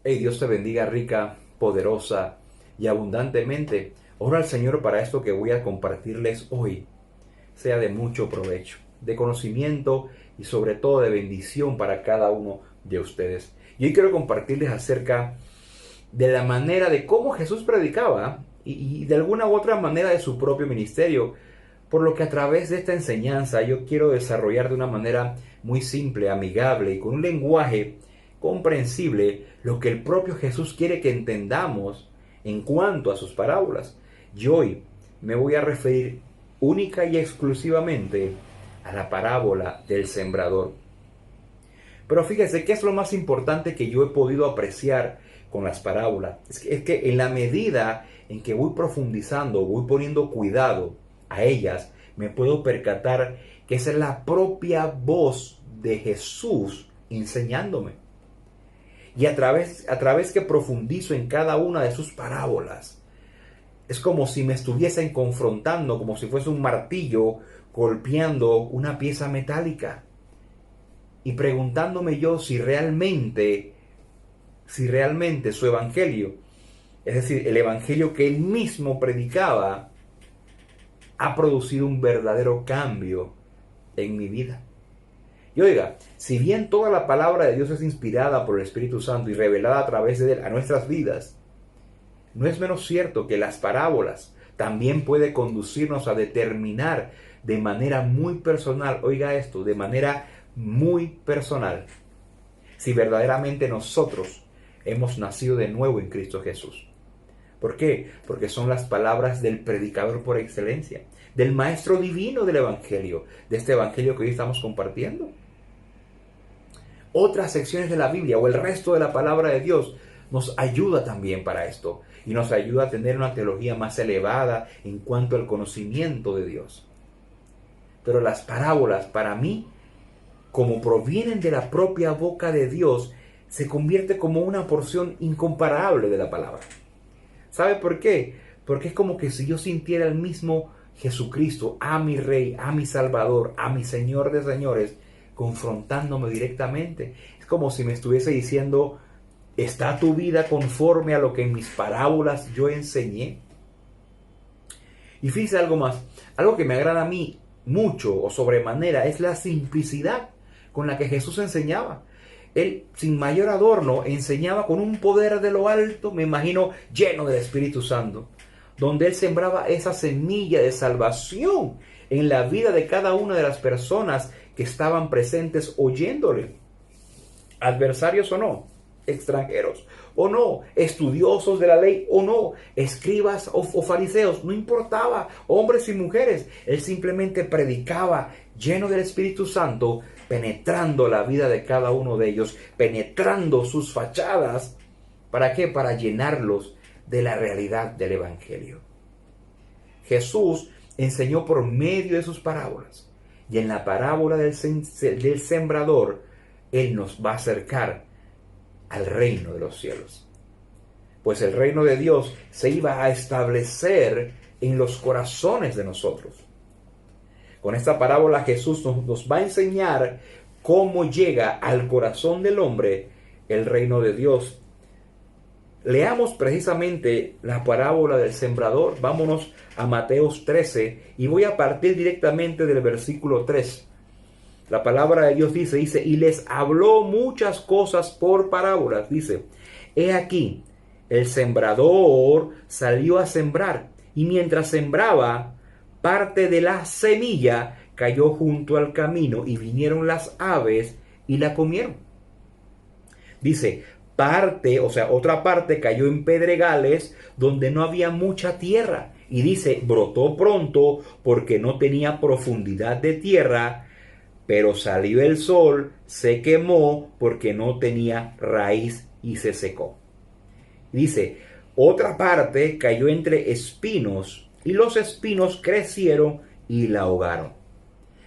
Hey, Dios te bendiga rica, poderosa y abundantemente. Oro al Señor para esto que voy a compartirles hoy sea de mucho provecho, de conocimiento y sobre todo de bendición para cada uno de ustedes. Y hoy quiero compartirles acerca de la manera de cómo Jesús predicaba y de alguna u otra manera de su propio ministerio. Por lo que a través de esta enseñanza yo quiero desarrollar de una manera muy simple, amigable y con un lenguaje comprensible lo que el propio Jesús quiere que entendamos en cuanto a sus parábolas. Y hoy me voy a referir única y exclusivamente a la parábola del sembrador. Pero fíjese, ¿qué es lo más importante que yo he podido apreciar con las parábolas? Es que en la medida en que voy profundizando, voy poniendo cuidado a ellas, me puedo percatar que esa es la propia voz de Jesús enseñándome. Y a través que profundizo en cada una de sus parábolas, es como si me estuviesen confrontando, como si fuese un martillo golpeando una pieza metálica y preguntándome yo si realmente su evangelio, es decir, el evangelio que él mismo predicaba, ha producido un verdadero cambio en mi vida. Y oiga, si bien toda la palabra de Dios es inspirada por el Espíritu Santo y revelada a través de él a nuestras vidas, no es menos cierto que las parábolas también puede conducirnos a determinar de manera muy personal, oiga esto, de manera muy personal, si verdaderamente nosotros hemos nacido de nuevo en Cristo Jesús. ¿Por qué? Porque son las palabras del predicador por excelencia, del maestro divino del Evangelio, de este Evangelio que hoy estamos compartiendo. Otras secciones de la Biblia o el resto de la palabra de Dios nos ayuda también para esto y nos ayuda a tener una teología más elevada en cuanto al conocimiento de Dios. Pero las parábolas, para mí, como provienen de la propia boca de Dios, se convierte como una porción incomparable de la palabra. ¿Sabe por qué? Porque es como que si yo sintiera el mismo Jesucristo, a mi Rey, a mi Salvador, a mi Señor de señores, confrontándome directamente. Es como si me estuviese diciendo, ¿está tu vida conforme a lo que en mis parábolas yo enseñé? Y fíjese algo más, algo que me agrada a mí mucho o sobremanera es la simplicidad con la que Jesús enseñaba. Él, sin mayor adorno, enseñaba con un poder de lo alto, me imagino, lleno del Espíritu Santo, donde él sembraba esa semilla de salvación en la vida de cada una de las personas que estaban presentes oyéndole, adversarios o no, extranjeros o no, estudiosos de la ley o no, escribas o fariseos, no importaba, hombres y mujeres, él simplemente predicaba lleno del Espíritu Santo, penetrando la vida de cada uno de ellos, penetrando sus fachadas. ¿Para qué? Para llenarlos de la realidad del Evangelio. Jesús enseñó por medio de sus parábolas. Y en la parábola del sembrador, Él nos va a acercar al reino de los cielos. Pues el reino de Dios se iba a establecer en los corazones de nosotros. Con esta parábola Jesús nos va a enseñar cómo llega al corazón del hombre el reino de Dios. Leamos precisamente la parábola del sembrador. Vámonos a Mateos 13 y voy a partir directamente del versículo 3. La palabra de Dios dice, y les habló muchas cosas por parábolas. Dice, he aquí, el sembrador salió a sembrar, y mientras sembraba, parte de la semilla cayó junto al camino, y vinieron las aves y la comieron. Dice, parte, o sea, otra parte cayó en pedregales donde no había mucha tierra. Y dice, brotó pronto porque no tenía profundidad de tierra, pero salió el sol, se quemó porque no tenía raíz y se secó. Dice, otra parte cayó entre espinos y los espinos crecieron y la ahogaron.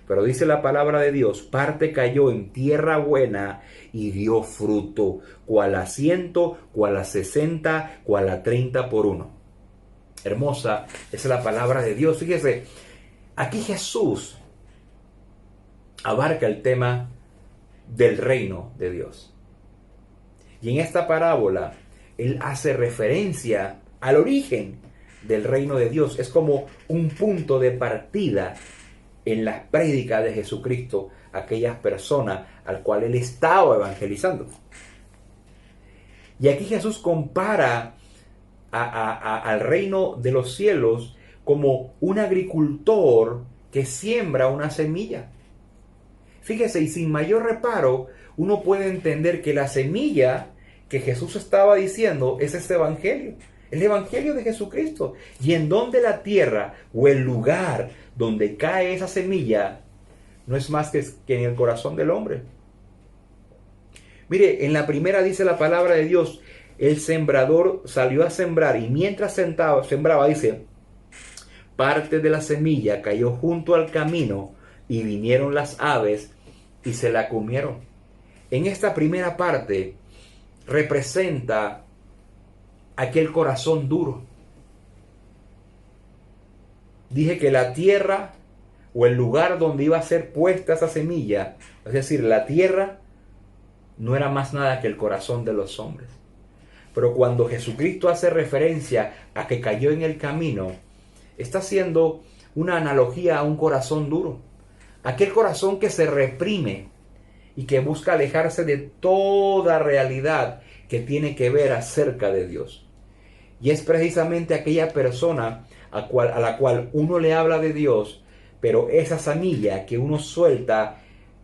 Pero dice la palabra de Dios, parte cayó en tierra buena y dio fruto, cual a 100, cual a 60, cual a 30 por uno. Hermosa, esa es la palabra de Dios. Fíjese, aquí Jesús abarca el tema del reino de Dios. Y en esta parábola, él hace referencia al origen del reino de Dios. Es como un punto de partida en la prédica de Jesucristo a aquellas personas al cual él estaba evangelizando. Y aquí Jesús compara al reino de los cielos como un agricultor que siembra una semilla. Fíjese, y sin mayor reparo, uno puede entender que la semilla que Jesús estaba diciendo es este evangelio, el evangelio de Jesucristo. Y en donde la tierra o el lugar donde cae esa semilla no es más que en el corazón del hombre. Mire, en la primera dice la palabra de Dios, el sembrador salió a sembrar y mientras sembraba, dice, parte de la semilla cayó junto al camino y vinieron las aves y se la comieron. En esta primera parte representa aquel corazón duro. Dije que la tierra o el lugar donde iba a ser puesta esa semilla, es decir, la tierra no era más nada que el corazón de los hombres. Pero cuando Jesucristo hace referencia a que cayó en el camino, está haciendo una analogía a un corazón duro. Aquel corazón que se reprime y que busca alejarse de toda realidad que tiene que ver acerca de Dios. Y es precisamente aquella persona a la cual uno le habla de Dios, pero esa semilla que uno suelta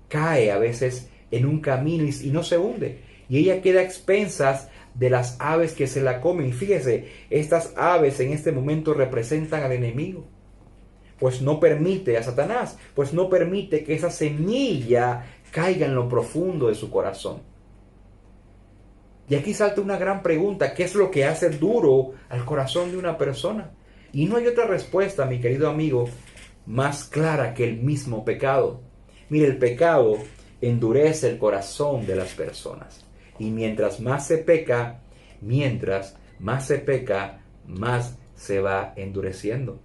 cae a veces en un camino y no se hunde. Y ella queda a expensas de las aves que se la comen. Y fíjese, estas aves en este momento representan al enemigo. Pues no permite a Satanás, pues no permite que esa semilla caiga en lo profundo de su corazón. Y aquí salta una gran pregunta: ¿qué es lo que hace duro al corazón de una persona? Y no hay otra respuesta, mi querido amigo, más clara que el mismo pecado. Mire, el pecado endurece el corazón de las personas. Y mientras más se peca, más se va endureciendo.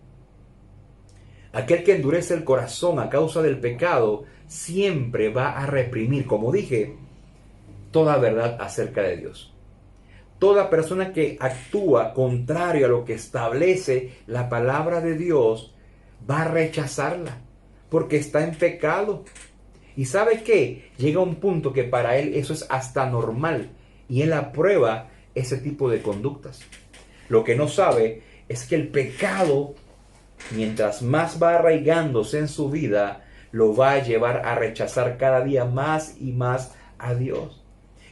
Aquel que endurece el corazón a causa del pecado siempre va a reprimir, como dije, toda verdad acerca de Dios. Toda persona que actúa contrario a lo que establece la palabra de Dios va a rechazarla porque está en pecado. ¿Y sabe qué? Llega un punto que para él eso es hasta normal y él aprueba ese tipo de conductas. Lo que no sabe es que el pecado, mientras más va arraigándose en su vida, lo va a llevar a rechazar cada día más y más a Dios.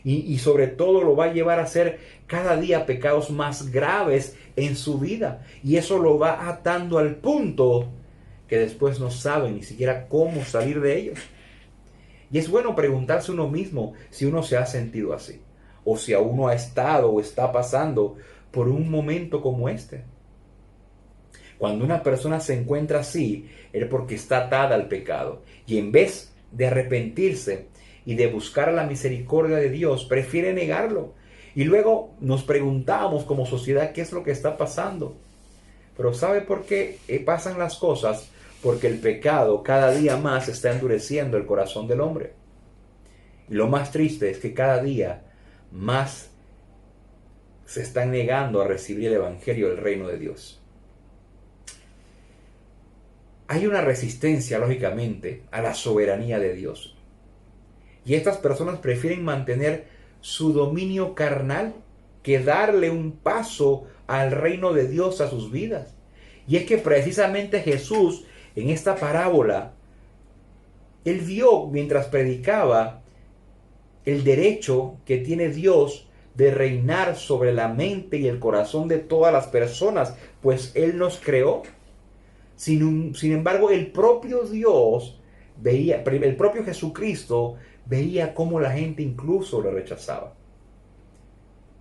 Y sobre todo lo va a llevar a hacer cada día pecados más graves en su vida. Y eso lo va atando al punto que después no sabe ni siquiera cómo salir de ellos. Y es bueno preguntarse uno mismo si uno se ha sentido así, o si a uno ha estado o está pasando por un momento como este. Cuando una persona se encuentra así, es porque está atada al pecado. Y en vez de arrepentirse y de buscar la misericordia de Dios, prefiere negarlo. Y luego nos preguntamos como sociedad qué es lo que está pasando. Pero ¿sabe por qué pasan las cosas? Porque el pecado cada día más está endureciendo el corazón del hombre. Y lo más triste es que cada día más se están negando a recibir el evangelio del reino de Dios. Hay una resistencia, lógicamente, a la soberanía de Dios. Y estas personas prefieren mantener su dominio carnal que darle un paso al reino de Dios a sus vidas. Y es que precisamente Jesús, en esta parábola, él vio mientras predicaba el derecho que tiene Dios de reinar sobre la mente y el corazón de todas las personas, pues Él nos creó. Sin embargo, el propio Dios veía, el propio Jesucristo veía cómo la gente incluso lo rechazaba.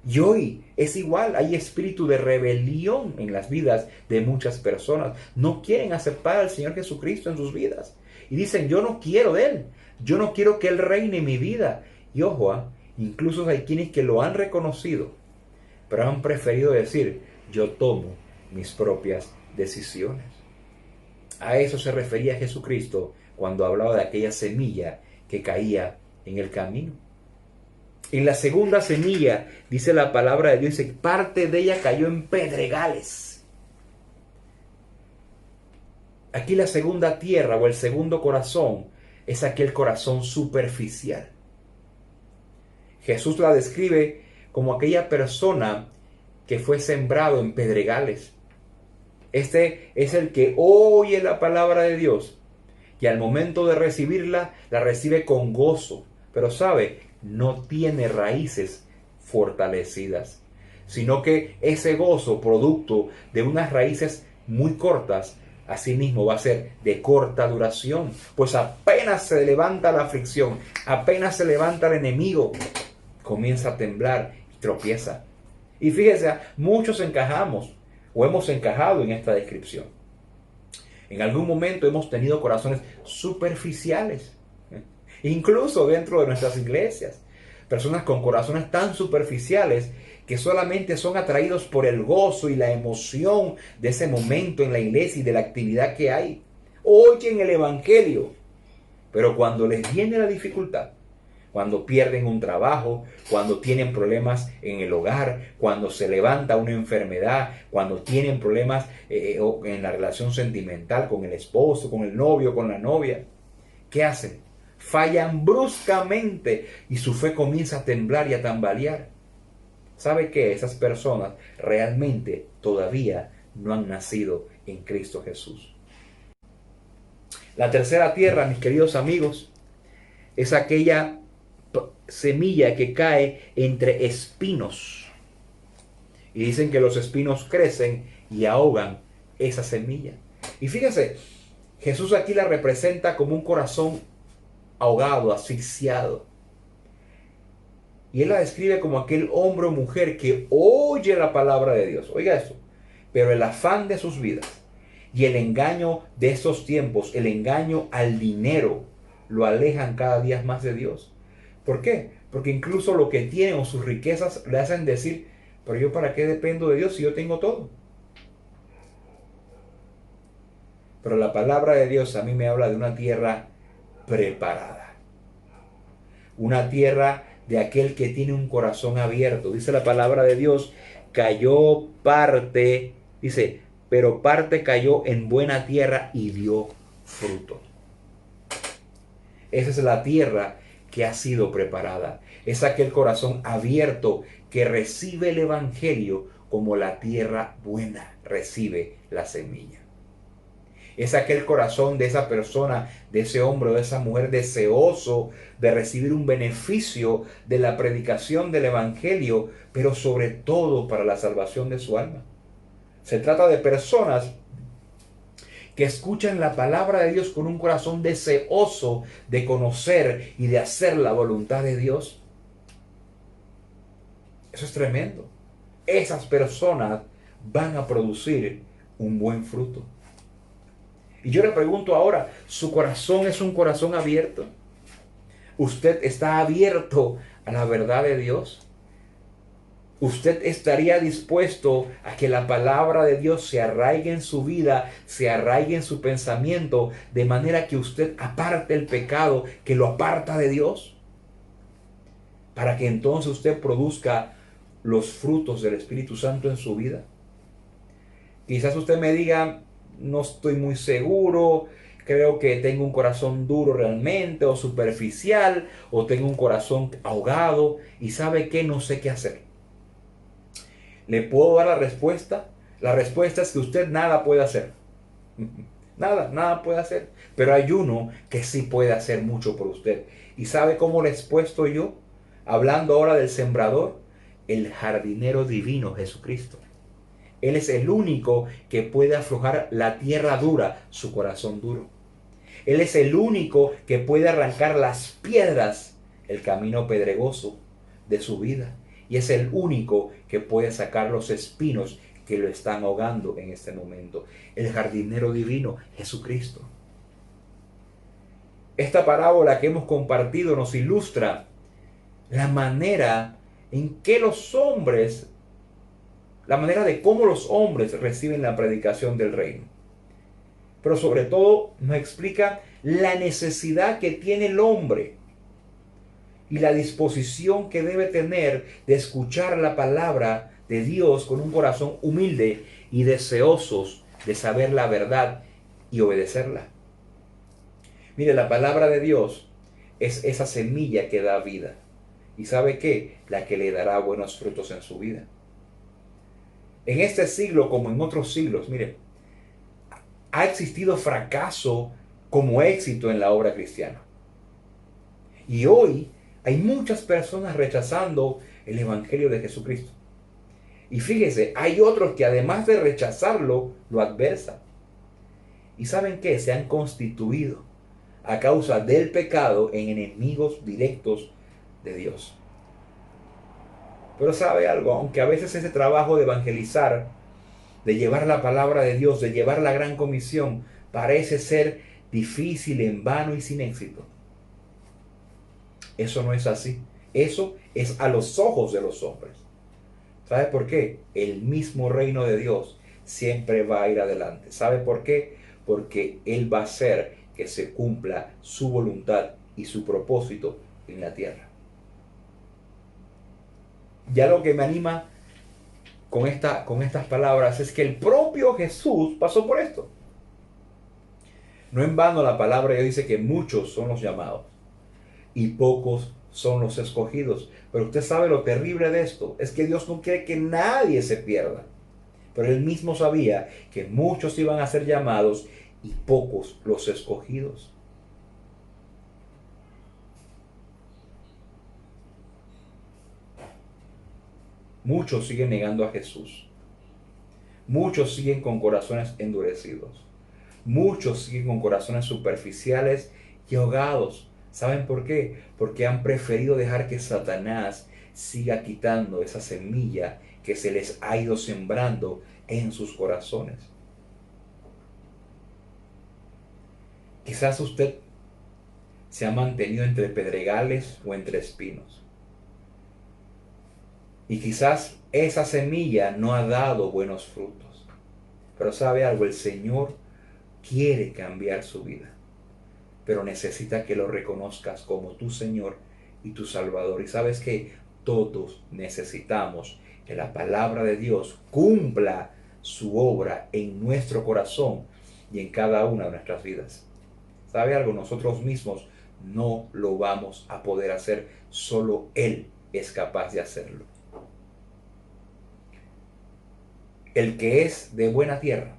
Y hoy es igual, hay espíritu de rebelión en las vidas de muchas personas. No quieren aceptar al Señor Jesucristo en sus vidas. Y dicen, yo no quiero de Él, yo no quiero que Él reine en mi vida. Y ojo, incluso hay quienes que lo han reconocido, pero han preferido decir, yo tomo mis propias decisiones. A eso se refería Jesucristo cuando hablaba de aquella semilla que caía en el camino. En la segunda semilla, dice la palabra de Dios, dice, parte de ella cayó en pedregales. Aquí la segunda tierra o el segundo corazón es aquel corazón superficial. Jesús la describe como aquella persona que fue sembrado en pedregales. Este es el que oye la palabra de Dios y al momento de recibirla, la recibe con gozo. Pero sabe, no tiene raíces fortalecidas, sino que ese gozo, producto de unas raíces muy cortas, asimismo va a ser de corta duración, pues apenas se levanta la aflicción, apenas se levanta el enemigo, comienza a temblar y tropieza. Y fíjese, muchos encajamos o hemos encajado en esta descripción. En algún momento hemos tenido corazones superficiales, incluso dentro de nuestras iglesias. Personas con corazones tan superficiales que solamente son atraídos por el gozo y la emoción de ese momento en la iglesia y de la actividad que hay. Oyen el evangelio, pero cuando les viene la dificultad, cuando pierden un trabajo, cuando tienen problemas en el hogar, cuando se levanta una enfermedad, cuando tienen problemas en la relación sentimental con el esposo, con el novio, con la novia, ¿qué hacen? Fallan bruscamente y su fe comienza a temblar y a tambalear. ¿Sabe qué? Esas personas realmente todavía no han nacido en Cristo Jesús. La tercera tierra, mis queridos amigos, es aquella semilla que cae entre espinos. Y dicen que los espinos crecen y ahogan esa semilla. Y fíjese, Jesús aquí la representa como un corazón ahogado, asfixiado. Y él la describe como aquel hombre o mujer que oye la palabra de Dios. Oiga esto. Pero el afán de sus vidas y el engaño de estos tiempos, el engaño al dinero, lo alejan cada día más de Dios. ¿Por qué? Porque incluso lo que tienen o sus riquezas le hacen decir, pero yo para qué dependo de Dios si yo tengo todo. Pero la palabra de Dios a mí me habla de una tierra preparada. Una tierra de aquel que tiene un corazón abierto. Dice la palabra de Dios, cayó parte, dice, pero parte cayó en buena tierra y dio fruto. Esa es la tierra que ha sido preparada. Es aquel corazón abierto que recibe el evangelio como la tierra buena recibe la semilla. Es aquel corazón de esa persona, de ese hombre o de esa mujer deseoso de recibir un beneficio de la predicación del evangelio, pero sobre todo para la salvación de su alma. Se trata de personas que escuchan la palabra de Dios con un corazón deseoso de conocer y de hacer la voluntad de Dios. Eso es tremendo. Esas personas van a producir un buen fruto. Y yo le pregunto ahora, ¿su corazón es un corazón abierto? ¿Usted está abierto a la verdad de Dios? ¿Usted estaría dispuesto a que la palabra de Dios se arraigue en su vida, se arraigue en su pensamiento, de manera que usted aparte el pecado que lo aparta de Dios? Para que entonces usted produzca los frutos del Espíritu Santo en su vida. Quizás usted me diga, no estoy muy seguro, creo que tengo un corazón duro realmente, o superficial, o tengo un corazón ahogado, y ¿sabe qué? No sé qué hacer. ¿Le puedo dar la respuesta? La respuesta es que usted nada puede hacer. Nada puede hacer. Pero hay uno que sí puede hacer mucho por usted. ¿Y sabe cómo le he expuesto yo? Hablando ahora del sembrador, el jardinero divino Jesucristo. Él es el único que puede aflojar la tierra dura, su corazón duro. Él es el único que puede arrancar las piedras, el camino pedregoso de su vida. Y es el único que puede sacar los espinos que lo están ahogando en este momento. El jardinero divino, Jesucristo. Esta parábola que hemos compartido nos ilustra la manera en que los hombres, la manera de cómo los hombres reciben la predicación del reino. Pero sobre todo nos explica la necesidad que tiene el hombre. y la disposición que debe tener de escuchar la palabra de Dios con un corazón humilde y deseosos de saber la verdad y obedecerla. Mire, la palabra de Dios es esa semilla que da vida. ¿Y sabe qué? La que le dará buenos frutos en su vida. En este siglo, como en otros siglos, mire, ha existido fracaso como éxito en la obra cristiana. Y hoy hay muchas personas rechazando el Evangelio de Jesucristo. Y fíjese, hay otros que además de rechazarlo, lo adversan. ¿Y saben qué? Se han constituido a causa del pecado en enemigos directos de Dios. Pero sabe algo, aunque a veces ese trabajo de evangelizar, de llevar la palabra de Dios, de llevar la gran comisión, parece ser difícil, en vano y sin éxito. Eso no es así. Eso es a los ojos de los hombres. ¿Sabe por qué? El mismo reino de Dios siempre va a ir adelante. ¿Sabe por qué? Porque Él va a hacer que se cumpla su voluntad y su propósito en la tierra. Ya lo que me anima con estas palabras es que el propio Jesús pasó por esto. No en vano la palabra ya dice que muchos son los llamados y pocos son los escogidos. Pero usted sabe lo terrible de esto, es que Dios no quiere que nadie se pierda. Pero Él mismo sabía que muchos iban a ser llamados y pocos los escogidos. Muchos siguen negando a Jesús. Muchos siguen con corazones endurecidos. Muchos siguen con corazones superficiales y ahogados. ¿Saben por qué? Porque han preferido dejar que Satanás siga quitando esa semilla que se les ha ido sembrando en sus corazones. Quizás usted se ha mantenido entre pedregales o entre espinos. Y quizás esa semilla no ha dado buenos frutos. Pero ¿sabe algo? El Señor quiere cambiar su vida. Pero necesita que lo reconozcas como tu Señor y tu Salvador. Y sabes que todos necesitamos que la palabra de Dios cumpla su obra en nuestro corazón y en cada una de nuestras vidas. ¿Sabe algo? Nosotros mismos no lo vamos a poder hacer. Solo Él es capaz de hacerlo. El que es de buena tierra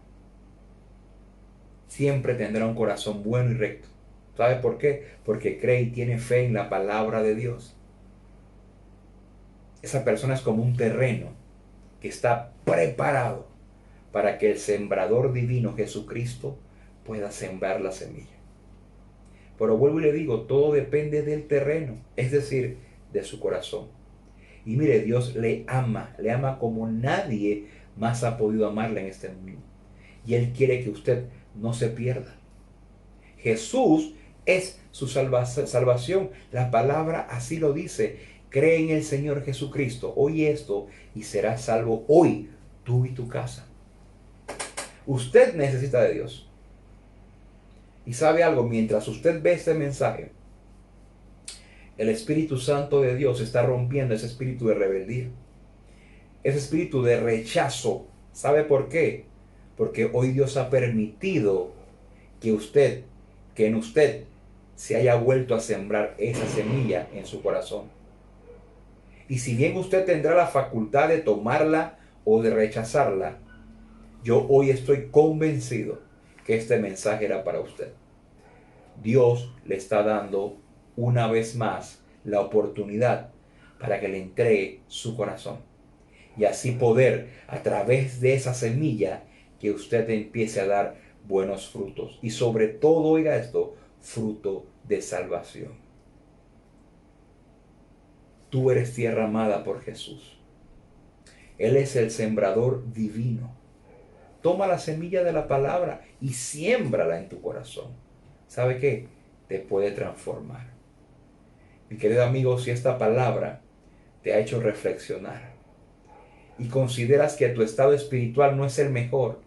siempre tendrá un corazón bueno y recto. ¿Sabe por qué? Porque cree y tiene fe en la palabra de Dios. Esa persona es como un terreno que está preparado para que el sembrador divino Jesucristo pueda sembrar la semilla. Pero vuelvo y le digo, todo depende del terreno, es decir, de su corazón. Y mire, Dios le ama como nadie más ha podido amarle en este mundo. Y Él quiere que usted no se pierda. Jesús es su salvación. La palabra así lo dice. Cree en el Señor Jesucristo. Oye esto y serás salvo hoy, tú y tu casa. Usted necesita de Dios. Y sabe algo, mientras usted ve este mensaje, el Espíritu Santo de Dios está rompiendo ese espíritu de rebeldía, ese espíritu de rechazo. ¿Sabe por qué? Porque hoy Dios ha permitido que en usted se haya vuelto a sembrar esa semilla en su corazón. Y si bien usted tendrá la facultad de tomarla o de rechazarla, yo hoy estoy convencido que este mensaje era para usted. Dios le está dando una vez más la oportunidad para que le entregue su corazón. Y así poder, a través de esa semilla, que usted empiece a dar buenos frutos. Y sobre todo, oiga esto, fruto de salvación. Tú eres tierra amada por Jesús. Él es el sembrador divino. Toma la semilla de la palabra y siémbrala en tu corazón. ¿Sabe qué? Te puede transformar. Mi querido amigo, si esta palabra te ha hecho reflexionar y consideras que tu estado espiritual no es el mejor,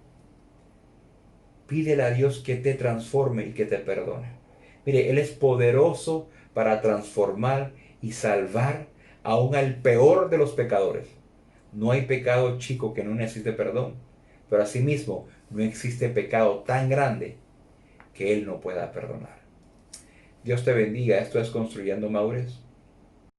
pídele a Dios que te transforme y que te perdone. Mire, Él es poderoso para transformar y salvar aún al peor de los pecadores. No hay pecado chico que no necesite perdón, pero asimismo no existe pecado tan grande que Él no pueda perdonar. Dios te bendiga. Esto es Construyendo Madurez.